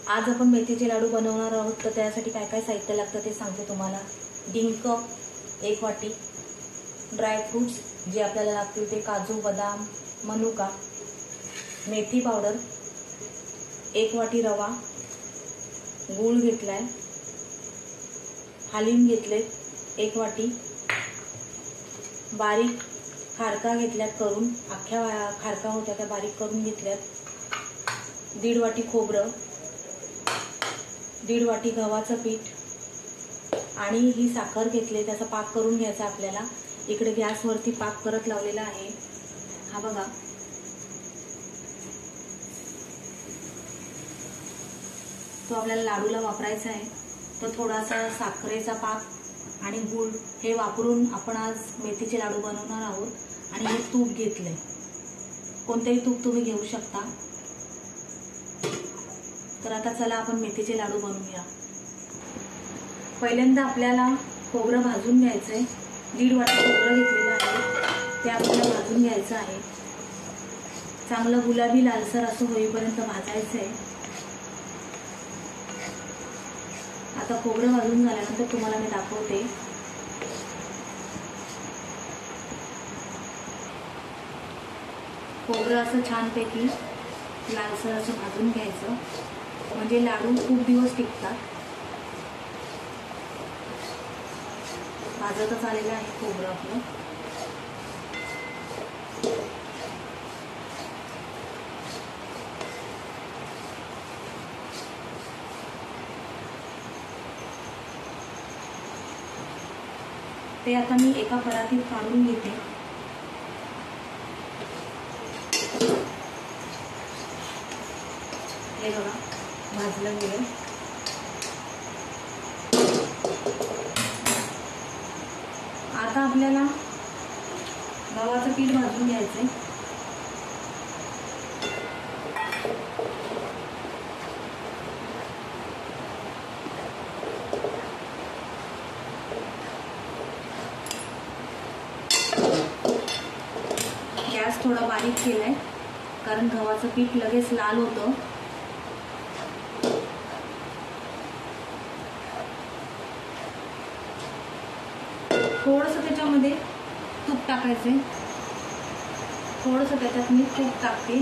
आज आपण मेथीचे लाडू बनवणार आहोत, तर त्यासाठी काय काय साहित्य लागतं ते सांगते तुम्हाला। डिंक 1 वाटी, ड्रायफ्रूट्स जे आपल्याला लागतील ते काजू, बदाम, मनुका, मेथी पावडर, 1 वाटी रवा, गूळ घेतलाय, हालीम घेतले 1 वाटी, बारीक खारका घेतल्यात करून, अख्ख्या खारका होत्या त्या बारीक करून घेतल्यात, 1.5 वाटी खोबरं, 1.5 वाटी गव्हाचं पीठ आणि ही साखर घेतली। त्याचा पाक करून घ्यायचा आपल्याला। इकडे गॅसवरती पाक करत लावलेला आहे, हा बघा। तो आपल्याला लाडूला वापरायचा आहे। तो थोडासा साखरेचा पाक आणि गूळ हे वापरून आपण आज मेथीचे लाडू बनवणार आहोत। आणि हे तूप घेतलंय, कोणतेही तूप तुम्ही घेऊ शकता। तर आता चला आपण मेथीचे लाडू बनवूया। पहिल्यांदा आपल्याला खोबरं भाजून घ्यायचंय। 1.5 वाटी खोबरं घेतलेलं आहे, ते आपल्याला भाजून घ्यायचं आहे। चांगलं गुलाबी लालसर असं होईपर्यंत भाजायचं आहे। आता खोबरं भाजून झाल्यानंतर तुम्हाला मी दाखवते। खोबरं असं छानपैकी लालसर असं भाजून घ्यायचं, म्हणजे लाडू खूप दिवस टिकतात। भाजतच आलेलं आहे खोबरं आपलं। ते आता मी एका परातीत काढून घेते। हे बघा भाजलं गेलं। आता आपल्याला गव्हाचं पीठ भाजून घ्यायचंय। गॅस थोडा बारीक केलाय, कारण गव्हाचं पीठ लगेच लाल होतं। थोडंसं त्याच्यामध्ये तूप टाकायचंय, थोडंसं त्याच्यात मी तूप टाकते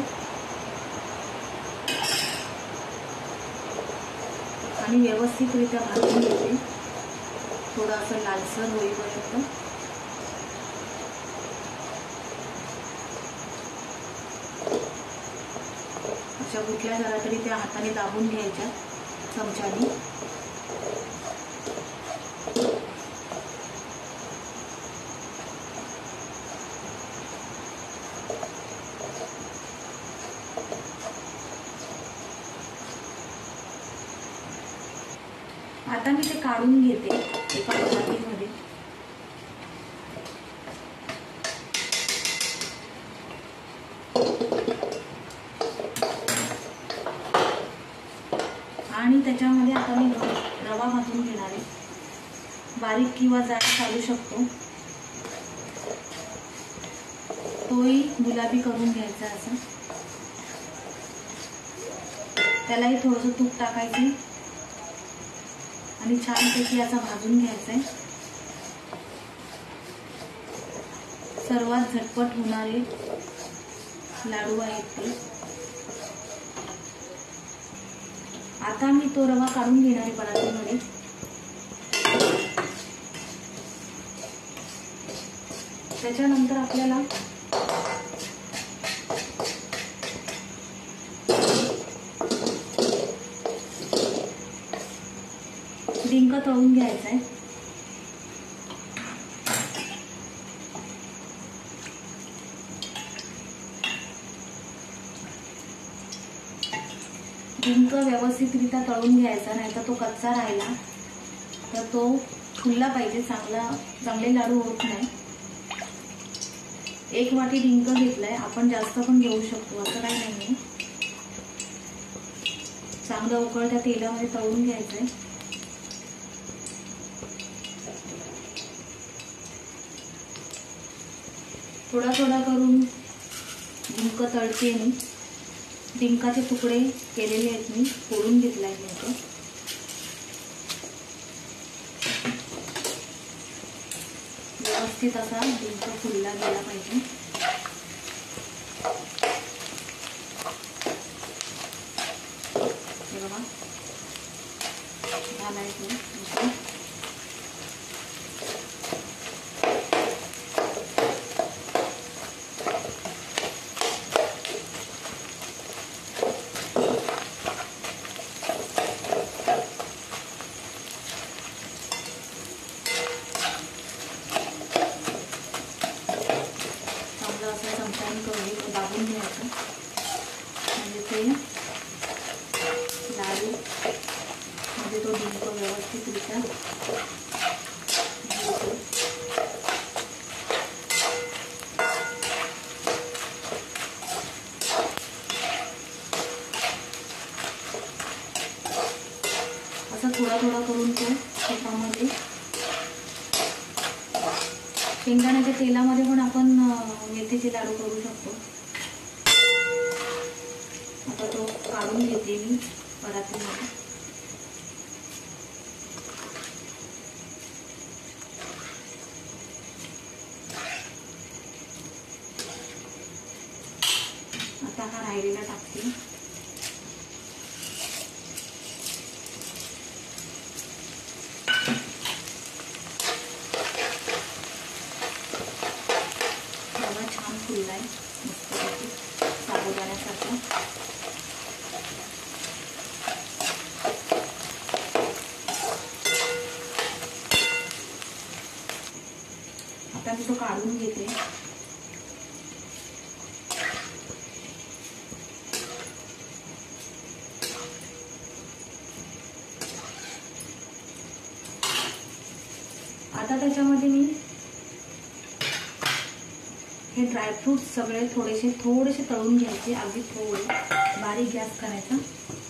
आणि व्यवस्थितरित्या भाजून घेते, थोडं असं लालसर होईपर्यंत। अशा कुठल्या जरा तरी त्या हाताने दाबून घ्यायच्या चमच्याने। आता मी ते काढून घेते एका परातीमध्ये। आणि त्याच्यामध्ये आता मी रवा भाजून घेणार आहे, बारीक किंवा जाड चालू शकतो। तोही गुलाबी करून घ्यायचा असं। त्यालाही थोडंसं तूप टाकायचं आणि छानपैकी याचा भाजून घ्यायचा आहे। सर्वात झटपट होणारे लाडू आहेत ते। आता मी तो रवा काढून घेणार आहे परातीमध्ये। त्याच्यानंतर आपल्याला डिंक तळून घ्यायचा आहे। डिंक व्यवस्थितरित्या तळून घ्यायचा, नाहीतर तो कच्चा राहिला तर तो फुलला पाहिजे, चांगले लाडू होत नाही। 1 वाटी डिंक घेतलाय, आपण जास्त पण घेऊ शकतो, असं काही नाहीये। चांगलं उकळत्या तेलामध्ये तळून घ्यायचंय। थोडा थोडा करून डिंक तळते मी। डिंकाचे तुकडे केलेले आहेत, मी फोडून घेतले आहे इथे. व्यवस्थित असा डिंक फुलला गेला पाहिजे. हे बघा झाला आहे तो. दाबून घ्यायचं म्हणजे ते लाडू म्हणजे तो डिंक व्यवस्थितरित्या असं थोडा थोडा करून तो तुपामध्ये, शेंगदाण्याच्या तेलामध्ये पण आपण मेथीचे लाडू करू शकतो. आता तो काढून घेते मी परातीमध्ये. आता हा राहिलेला टाकते. छान फुललाय मस्तपैकी साबुदाण्यासारखं. आता मी तो काढून घेते. आता त्याच्यामध्ये मी हे ड्रायफ्रूट्स सगळे थोडेसे तळून घ्यायचे. अगदी थोडे बारीक गॅस करायचा,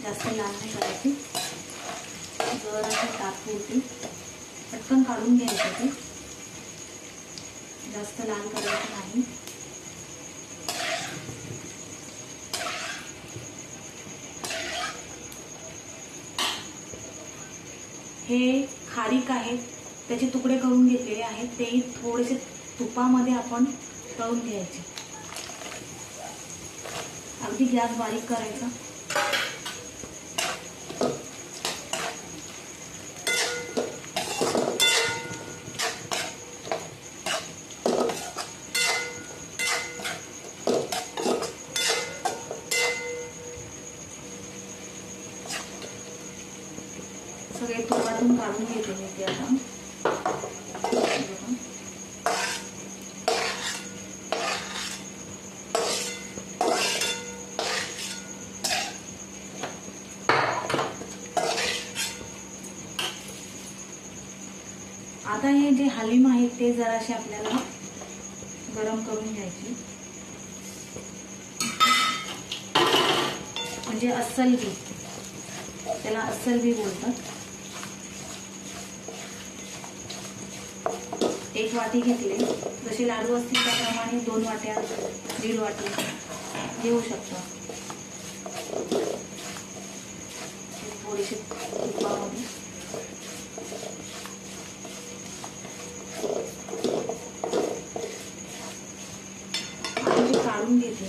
जास्त लाल नाही करायची. जराशी तात्पुरती पटकन काढून घ्यायचं, ते जास्त लाल करायचं नाही. हे खारीक आहेत, त्याचे तुकडे करून घेतलेले आहेत. ते थोडेसे तुपामध्ये आपण तळून घ्यायचे. अगदी गॅस बारीक करायचा. सगळे तुपातून काढून घेते मी ते आता. आता हे जे हलीम आहे ते जराशे आपल्याला गरम करून घ्यायचे, म्हणजे अस्सल घी, त्याला अस्सल घी बोलतात. 1 वाटी घेतले. जसे लाडू असतील त्याप्रमाणे 2 वाट्या 1.5 वाटी घेऊ शकतो. थोडेसे तुपामध्ये काढून घेते.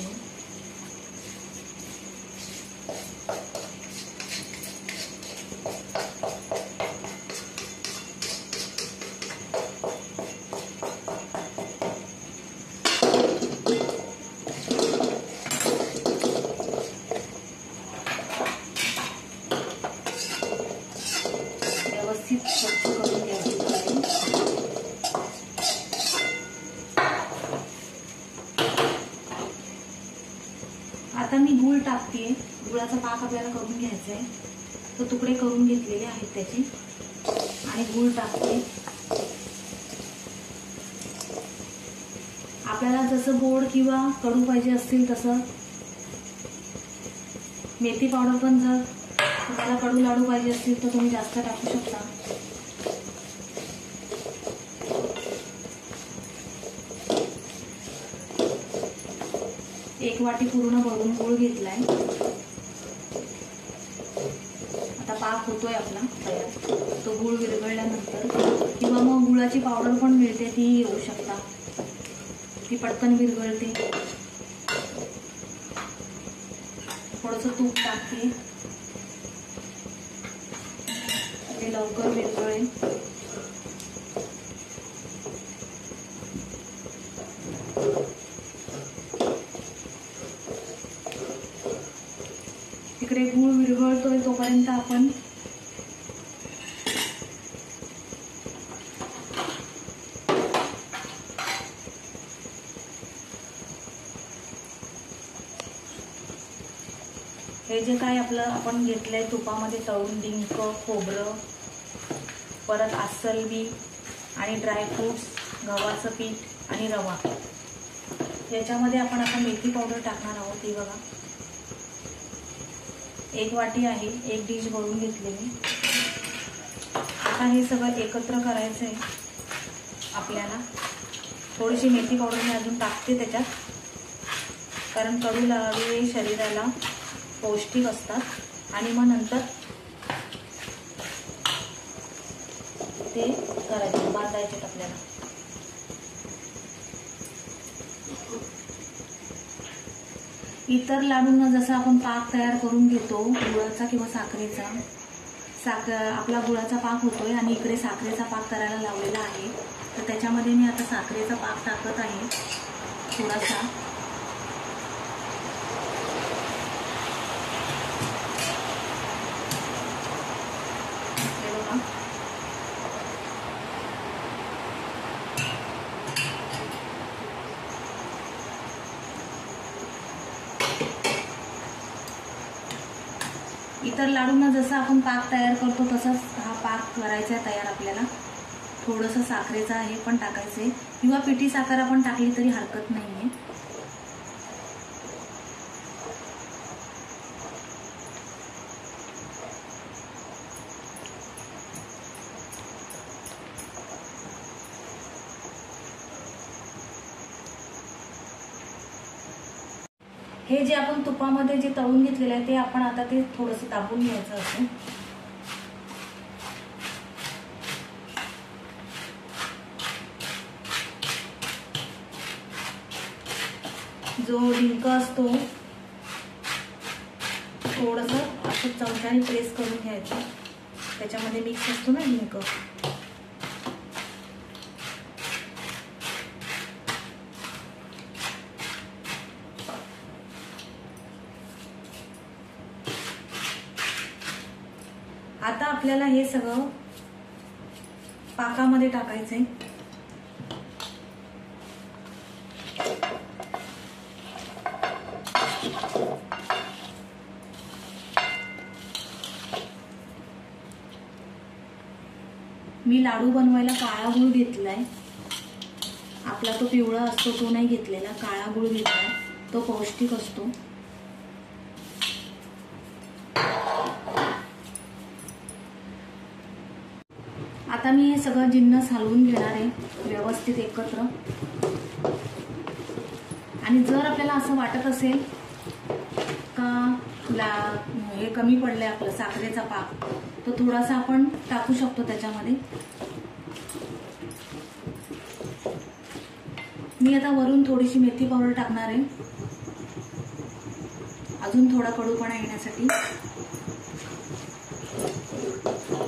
व्यवस्थित स्वच्छ करून घ्यायची कढई. आता मी गूळ टाकते. गुळाचा पाक आपल्याला करून घ्यायचा आहे, तर तुकडे करून घेतलेले आहेत त्याचे, आणि गूळ टाकते. आपल्याला जसं गोड किंवा कडू पाहिजे असतील तसं. मेथी पावडर पण जर तुम्हाला कडू लाडू पाहिजे असतील तर तुम्ही जास्त टाकू शकता. एक वाटी पूर्ण भरून गूळ घेतलाय. पाक होतोय आपला तयार, तो गूळ विरघळल्यानंतर, किंवा मग गुळाची पावडर पण मिळते, ती घेऊ शकता, ती पटकन विरघळते. थोडंसं तूप टाकते, ते लवकर विरघळेल. इकडे गूळ विरघळतोय तोपर्यंत आपण हे जे काय आपलं आपण घेतलंय तुपामध्ये तळून, डिंक, खोबरं, परत अस्सल बी आणि ड्रायफ्रूट्स, गव्हाचं पीठ आणि रवा, याच्यामध्ये आपण आता मेथी पावडर टाकणार आहोत. ती बघा 1 वाटी आहे, 1 डिश भरून घेतली मी. आता हे सगळं एकत्र करायचं आहे आपल्याला. थोडीशी मेथी पावडर मी अजून टाकते त्याच्यात, कारण कडू लाडू शरीराला पौष्टिक असतात. आणि मग नंतर ते करायचे, बांधायचे आपल्याला. इतर लाडूंना जसं आपण पाक तयार करून घेतो गुळाचा किंवा साखरेचा, आपला गुळाचा पाक होतोय आणि इकडे साखरेचा पाक करायला लावलेला आहे. तर त्याच्यामध्ये मी आता साखरेचा पाक टाकत आहे थोडासा. इतर लाडूंना जसं आपण पाक तयार करतो तसंच हा पाक करायचा आहे तयार आपल्याला. थोडंसं साखरेचं हे पण टाकायचं आहे, किंवा पिठी साखर आपण टाकली तरी हरकत नाही आहे. हे जे आपण तुपामध्ये जे तळून घेतलेलं आहे ते आपण आता ते थोडंसं दाबून घ्यायचं असं. जो डिंक असतो थोडंसं असं चमच्याने प्रेस करून घ्यायचं, त्याच्यामध्ये मिक्स असतो ना डिंक. आता आपल्याला हे सगळं पाकामध्ये टाकायचंय. मी लाडू बनवायला काळा गूळ घेतलाय, आपला तो पिवळा असतो तो नाही घेतलेला, काळा गूळ घेतलाय, तो पौष्टिक असतो. आता मी हे सगळं जिन्नस हलवून घेणार आहे व्यवस्थित एकत्र. आणि जर आपल्याला असं वाटत असेल का हे कमी पडलंय आपलं साखरेचा पाक, तो थोडासा आपण टाकू शकतो त्याच्यामध्ये. मी आता वरून थोडीशी मेथी पावडर टाकणार आहे अजून थोडा कडूपणा येण्यासाठी.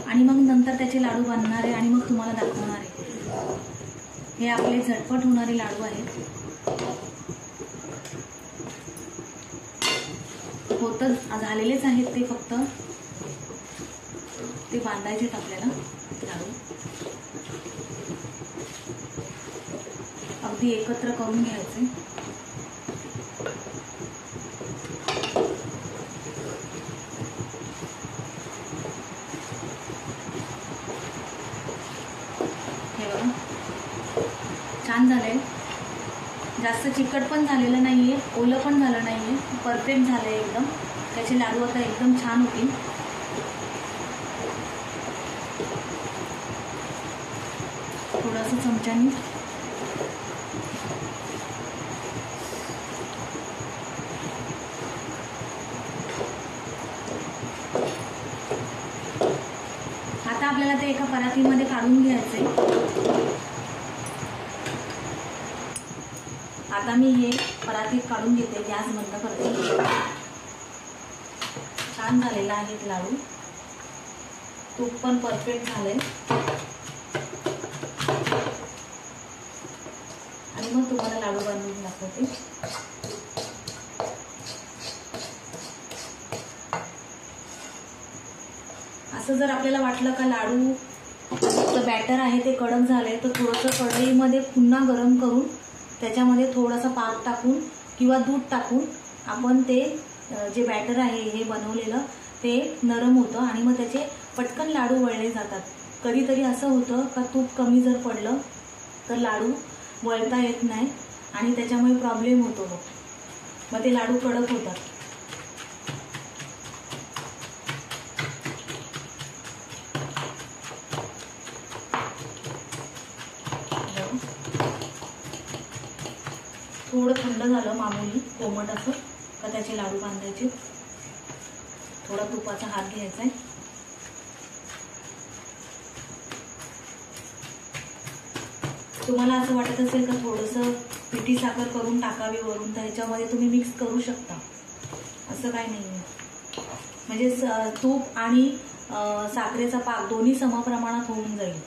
आणि मग नंतर त्याचे लाडू बांधणार आहे आणि मग तुम्हाला दाखवणार आहे. हे आपले झटपट होणारे लाडू आहेत. होतच झालेलेच आहेत ते, फक्त ते बांधायचे आपल्याला लाडू. अगदी एकत्र करून घ्यायचे. हे बघा छान झालंय. जास्त चिकट पण झालेलं नाहीये, ओलं पण झालं नाहीये, परफेक्ट झालंय एकदम. त्याचे लाडू आता एकदम छान होतील. थोडंसं चमच्याने आपल्याला ते एका परातीमध्ये काढून घ्यायचे। आता मी हे परातीत काढून घेते, गॅस बंद करते। छान झालेला आहे लाडू, तूप पण परफेक्ट झालंय। आणि मग तुम्हाला लाडू बनवून दाखवते। असं जर आपल्याला वाटलं का लाडूचं बॅटर आहे ते कडक झालंय, तर थोडंसं कढईमध्ये पुन्हा गरम करून त्याच्यामध्ये थोडासा पाक टाकून किंवा दूध टाकून आपण ते जे बॅटर आहे हे बनवलेलं ते नरम होतं आणि मग त्याचे पटकन लाडू वळले जातात। कधीतरी असं होतं का तूप कमी जर पडलं तर लाडू वळता येत नाही आणि त्याच्यामुळे प्रॉब्लेम होतो, मग ते लाडू कडक होतात। थोडं थंड झालं मामूली कोमट असं का त्याचे लाडू बांधायचे। थोडा तुपाचा हात घ्यायचा आहे। तुम्हाला असं वाटत असेल का थोडंसं पिठी साखर करून टाकावी वरून, तर ह्याच्यामध्ये तुम्ही मिक्स करू शकता, असं काही नाही आहे। म्हणजे तूप आणि साखरेचा पाक दोन्ही समप्रमाणात होऊन जाईल।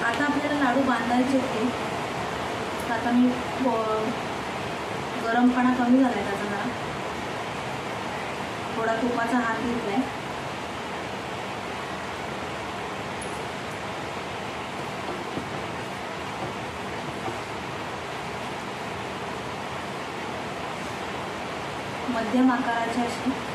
आता आपल्याला लाडू बांधायचे होते, आता मी गरमपणा कमी झालाय त्याचा जरा, थोडा तुपाचा हात घेतलाय। मध्यम आकाराचे असे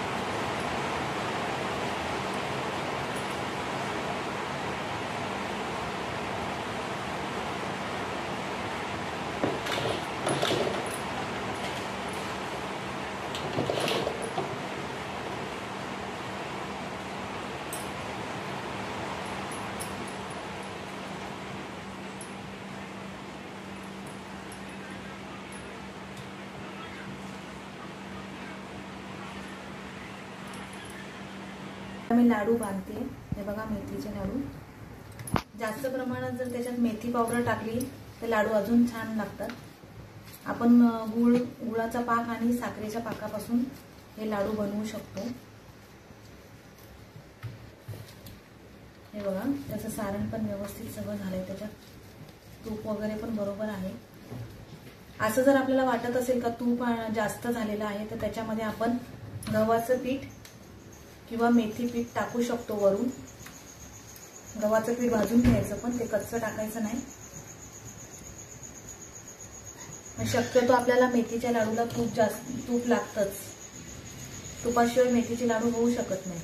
मी लाडू बांधते। हे बघा मेथीचे लाडू, जास्त प्रमाणात जर त्याच्यात मेथी पावडर टाकली तर लाडू अजून छान लागतात। आपण गुळाचा पाक आणि साखरेच्या पाकापासून हे लाडू बनवू शकतो। हे बघा त्याचं सारण पण व्यवस्थित सगळं झालंय, त्याच्यात तूप वगैरे पण बरोबर आहे। असं जर आपल्याला वाटत असेल का तूप जास्त झालेलं आहे तर त्याच्यामध्ये आपण गव्हाचं पीठ किंवा मेथी पीठ टाकू शकतो वरून। गव्हाचं पीठ भाजून घ्यायचं, पण ते कच्चं टाकायचं नाही। शक्यतो आपल्याला मेथीच्या लाडूला तूप लागतंच, तुपाशिवाय मेथीचे लाडू होऊ शकत नाही।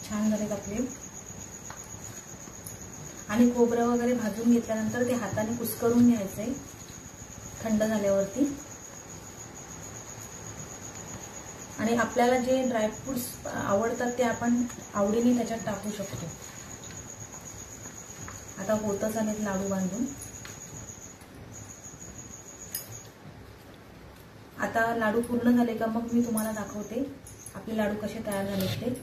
छान झाले आपले। आणि खोबरं वगैरे भाजून घेतल्यानंतर ते हाताने कुस्करून घ्यायचंय थंड झाल्यावरती। आणि आपल्याला जे ड्रायफ्रुट्स आवडतात ते आपण आवडीने त्याच्यात टाकू शकतो। आता होतच आलेत लाडू बांधून। आता लाडू पूर्ण झाले का मग मी तुम्हाला दाखवते आपले लाडू कसे तयार झाले ते।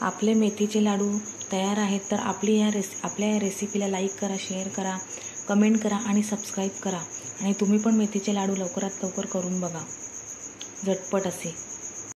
आपले मेथीचे लाडू तयार आहेत, तर आपल्या या रेसिपीला लाईक करा, शेअर करा, कमेंट करा आणि सबस्क्राईब करा। आणि तुम्ही पण मेथीचे लाडू लवकरात लवकर करून बघा, झटपट असे।